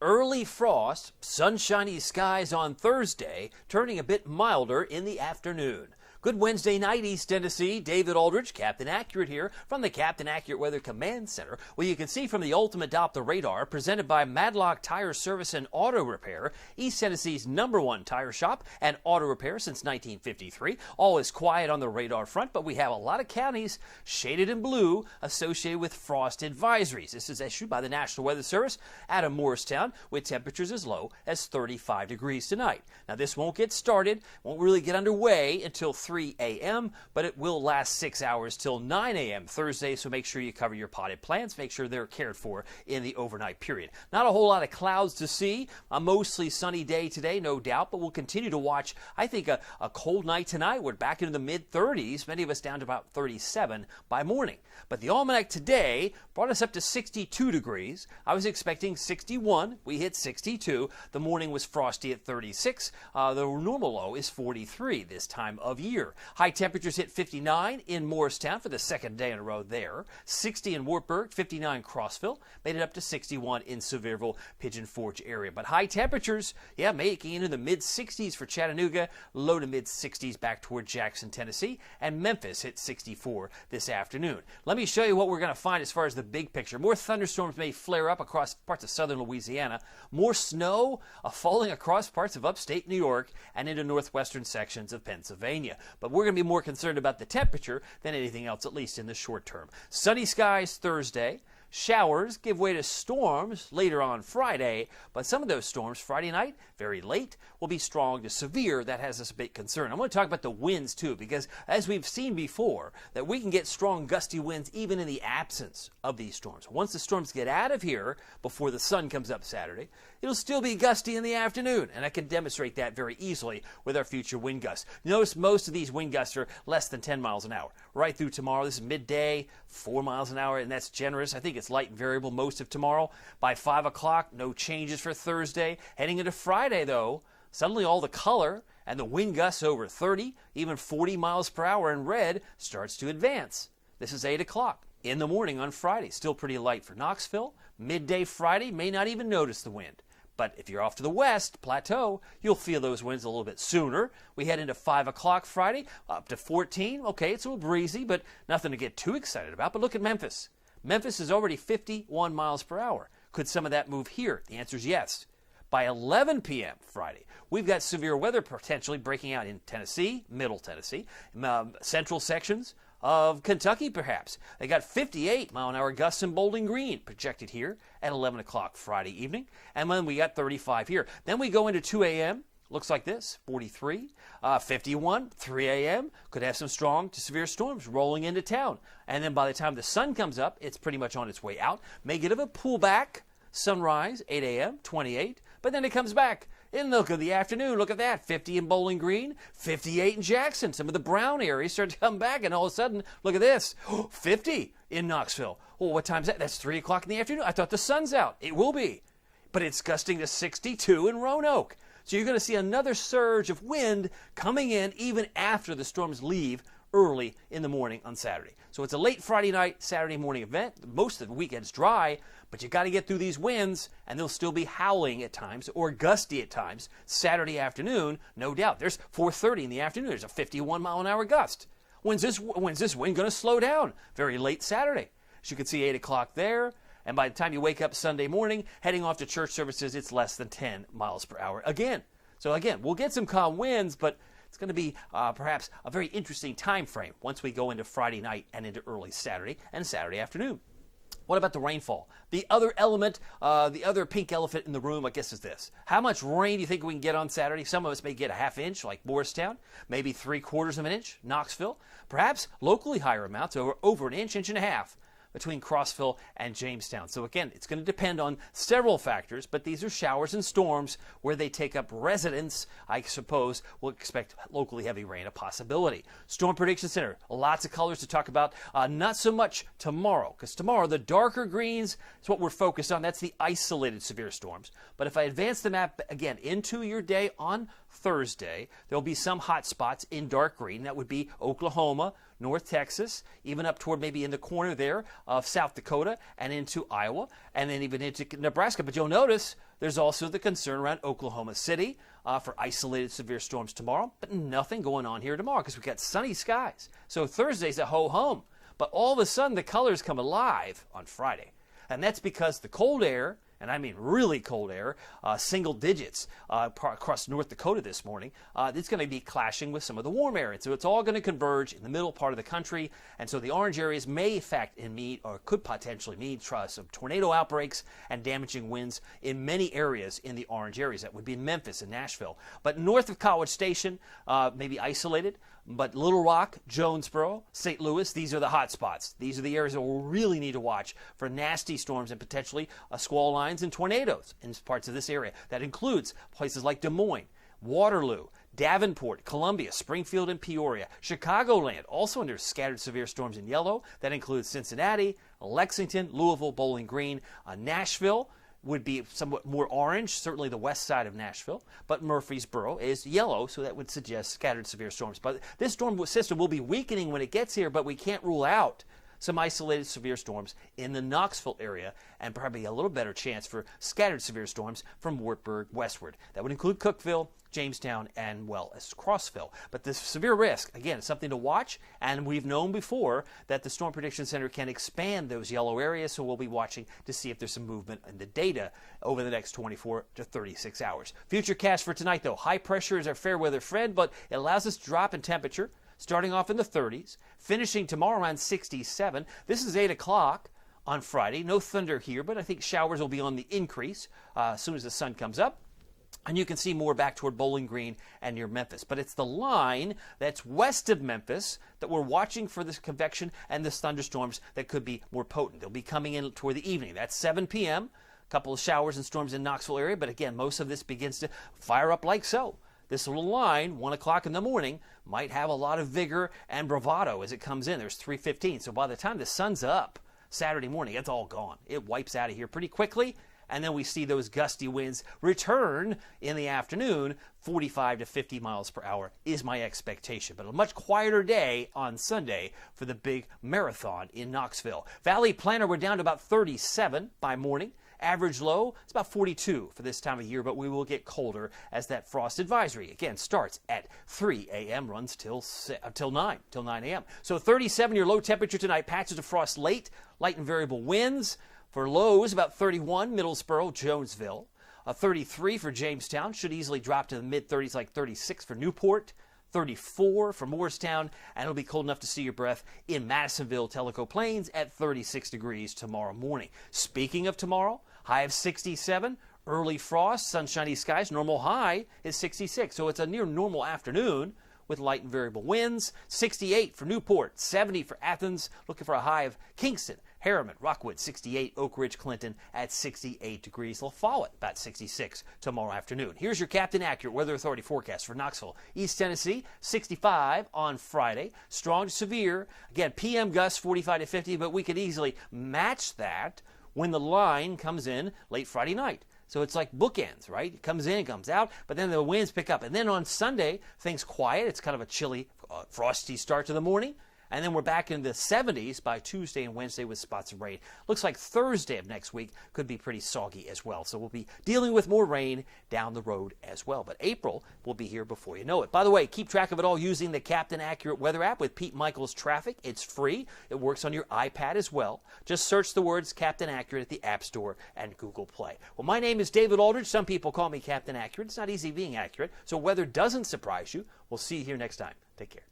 Early frost, sunshiny skies on Thursday, turning a bit milder in the afternoon. Good Wednesday night, East Tennessee. David Aldridge, Captain Accurate here from the Captain Accurate Weather Command Center, where you can see from the Ultimate Doppler radar presented by Madlock Tire Service and Auto Repair, East Tennessee's #1 tire shop and auto repair since 1953. All is quiet on the radar front, but we have a lot of counties shaded in blue associated with frost advisories. This is issued by the National Weather Service out of Morristown with temperatures as low as 35 degrees tonight. Now, this won't get started, won't really get underway until 3 a.m., but it will last 6 hours till 9 a.m. Thursday, so make sure you cover your potted plants. Make sure they're cared for in the overnight period. Not a whole lot of clouds to see. A mostly sunny day today, no doubt, but we'll continue to watch, I think, a cold night tonight. We're back into the mid-30s, many of us down to about 37 by morning. But the almanac today brought us up to 62 degrees. I was expecting 61. We hit 62. The morning was frosty at 36. The normal low is 43 this time of year. High temperatures hit 59 in Morristown for the second day in a row there. 60 in Wartburg, 59 Crossville, made it up to 61 in Sevierville, Pigeon Forge area. But high temperatures, making it into the mid-60s for Chattanooga, low to mid-60s back toward Jackson, Tennessee, and Memphis hit 64 this afternoon. Let me show you what we're going to find as far as the big picture. More thunderstorms may flare up across parts of southern Louisiana. More snow falling across parts of upstate New York and into northwestern sections of Pennsylvania. But we're going to be more concerned about the temperature than anything else, at least in the short term. Sunny skies Thursday. Showers give way to storms later on Friday, but some of those storms Friday night, very late, will be strong to severe. That has us a bit concerned. I want to talk about the winds too, because as we've seen before, that we can get strong gusty winds even in the absence of these storms. Once the storms get out of here before the sun comes up Saturday, it'll still be gusty in the afternoon, and I can demonstrate that very easily with our future wind gusts. Notice most of these wind gusts are less than 10 miles an hour. Right through tomorrow, this is midday, 4 miles an hour, and that's generous. I think it's light and variable most of tomorrow. By 5 o'clock, no changes for Thursday. Heading into Friday, though, suddenly all the color and the wind gusts over 30, even 40 miles per hour in red starts to advance. This is 8 o'clock in the morning on Friday. Still pretty light for Knoxville. Midday Friday, may not even notice the wind. But if you're off to the west, plateau, you'll feel those winds a little bit sooner. We head into 5 o'clock Friday, up to 14. Okay, it's a little breezy, but nothing to get too excited about. But look at Memphis. Memphis is already 51 miles per hour. Could some of that move here? The answer is yes. By 11 p.m. Friday, we've got severe weather potentially breaking out in Tennessee, Middle Tennessee, central sections of Kentucky, perhaps. They got 58-mile-an-hour gusts in Bowling Green projected here at 11 o'clock Friday evening. And then we got 35 here. Then we go into 2 a.m. Looks like this, 43, 51, 3 a.m. Could have some strong to severe storms rolling into town. And then by the time the sun comes up, it's pretty much on its way out. May get a pullback. Sunrise, 8 a.m., 28. But then it comes back. In the look of the afternoon, look at that, 50 in Bowling Green, 58 in Jackson. Some of the brown areas start to come back, and all of a sudden, look at this, 50 in Knoxville. Well, what time's that? That's 3 o'clock in the afternoon. I thought the sun's out. It will be. But it's gusting to 62 in Roanoke. So you're going to see another surge of wind coming in even after the storms leave early in the morning on Saturday. So it's a late Friday night, Saturday morning event. Most of the weekend's dry, but you got to get through these winds, and they'll still be howling at times or gusty at times. Saturday afternoon, no doubt. There's 4:30 in the afternoon. There's a 51-mile-an-hour gust. When's this wind going to slow down? Very late Saturday. As you can see, 8 o'clock there. And by the time you wake up Sunday morning, heading off to church services, it's less than 10 miles per hour again. So again, we'll get some calm winds, but it's going to be perhaps a very interesting time frame once we go into Friday night and into early Saturday and Saturday afternoon. What about the rainfall? The other element, the other pink elephant in the room, I guess, is this. How much rain do you think we can get on Saturday? Some of us may get a half inch, like Morristown, maybe 3/4 of an inch, Knoxville, perhaps locally higher amounts, over an inch, inch and a half. Between Crossville and Jamestown. So again, it's going to depend on several factors, but these are showers and storms where they take up residence. I suppose we'll expect locally heavy rain a possibility. Storm Prediction Center, lots of colors to talk about. Not so much tomorrow, because tomorrow the darker greens is what we're focused on. That's the isolated severe storms. But if I advance the map again into your day on Thursday. There'll be some hot spots in dark green. That would be Oklahoma, North Texas, even up toward maybe in the corner there of South Dakota and into Iowa, and then even into Nebraska. But you'll notice there's also the concern around Oklahoma City for isolated severe storms tomorrow, but nothing going on here tomorrow because we've got sunny skies. So Thursday's a ho-hum. But all of a sudden the colors come alive on Friday. And that's because the cold air, and I mean really cold air, single digits across North Dakota this morning, it's going to be clashing with some of the warm air. And so it's all going to converge in the middle part of the country. And so the orange areas may in fact mean, or could potentially mean, some tornado outbreaks and damaging winds in many areas in the orange areas. That would be in Memphis and Nashville. But north of College Station, maybe isolated. But Little Rock, Jonesboro, St. Louis, these are the hot spots. These are the areas that we'll really need to watch for nasty storms and potentially squall lines and tornadoes in parts of this area. That includes places like Des Moines, Waterloo, Davenport, Columbia, Springfield, and Peoria. Chicagoland, also under scattered severe storms in yellow. That includes Cincinnati, Lexington, Louisville, Bowling Green, Nashville would be somewhat more orange, certainly the west side of Nashville, but Murfreesboro is yellow, so that would suggest scattered severe storms. But this storm system will be weakening when it gets here, but we can't rule out some isolated severe storms in the Knoxville area, and probably a little better chance for scattered severe storms from Wartburg westward. That would include Cookeville, Jamestown, and, well, as Crossville. But the severe risk, again, is something to watch, and we've known before that the Storm Prediction Center can expand those yellow areas, so we'll be watching to see if there's some movement in the data over the next 24 to 36 hours. Futurecast for tonight, though. High pressure is our fair weather friend, but it allows us to drop in temperature, starting off in the 30s, finishing tomorrow around 67. This is 8 o'clock on Friday. No thunder here, but I think showers will be on the increase as soon as the sun comes up. And you can see more back toward Bowling Green and near Memphis. But it's the line that's west of Memphis that we're watching for this convection and this thunderstorms that could be more potent. They'll be coming in toward the evening. That's 7 p.m. A couple of showers and storms in Knoxville area. But again, most of this begins to fire up like so. This little line, 1 o'clock in the morning, might have a lot of vigor and bravado as it comes in. There's 3:15. So by the time the sun's up Saturday morning, it's all gone. It wipes out of here pretty quickly. And then we see those gusty winds return in the afternoon. 45 to 50 miles per hour is my expectation. But a much quieter day on Sunday for the big marathon in Knoxville. Valley Planner, we're down to about 37 by morning. Average low, it's about 42 for this time of year, but we will get colder as that frost advisory, again, starts at 3 a.m., runs till 9 a.m. So 37, your low temperature tonight, patches of frost late, light and variable winds. For lows, about 31, Middlesboro, Jonesville. 33 for Jamestown, should easily drop to the mid-30s, like 36 for Newport. 34 for Morristown, and it'll be cold enough to see your breath in Madisonville, Tellico Plains at 36 degrees tomorrow morning. Speaking of tomorrow, high of 67, early frost, sunshiny skies, normal high is 66. So it's a near normal afternoon with light and variable winds. 68 for Newport, 70 for Athens, looking for a high of Kingston, Harriman, Rockwood, 68, Oak Ridge, Clinton at 68 degrees. La Follette, about 66 tomorrow afternoon. Here's your Captain Accurate Weather Authority forecast for Knoxville, East Tennessee, 65 on Friday. Strong to severe. Again, PM gusts 45 to 50, but we could easily match that when the line comes in late Friday night. So it's like bookends, right? It comes in, comes out, but then the winds pick up. And then on Sunday, things quiet. It's kind of a chilly, frosty start to the morning. And then we're back in the 70s by Tuesday and Wednesday with spots of rain. Looks like Thursday of next week could be pretty soggy as well. So we'll be dealing with more rain down the road as well. But April will be here before you know it. By the way, keep track of it all using the Captain Accurate Weather app with Pete Michaels Traffic. It's free. It works on your iPad as well. Just search the words Captain Accurate at the App Store and Google Play. Well, my name is David Aldridge. Some people call me Captain Accurate. It's not easy being accurate. So weather doesn't surprise you. We'll see you here next time. Take care.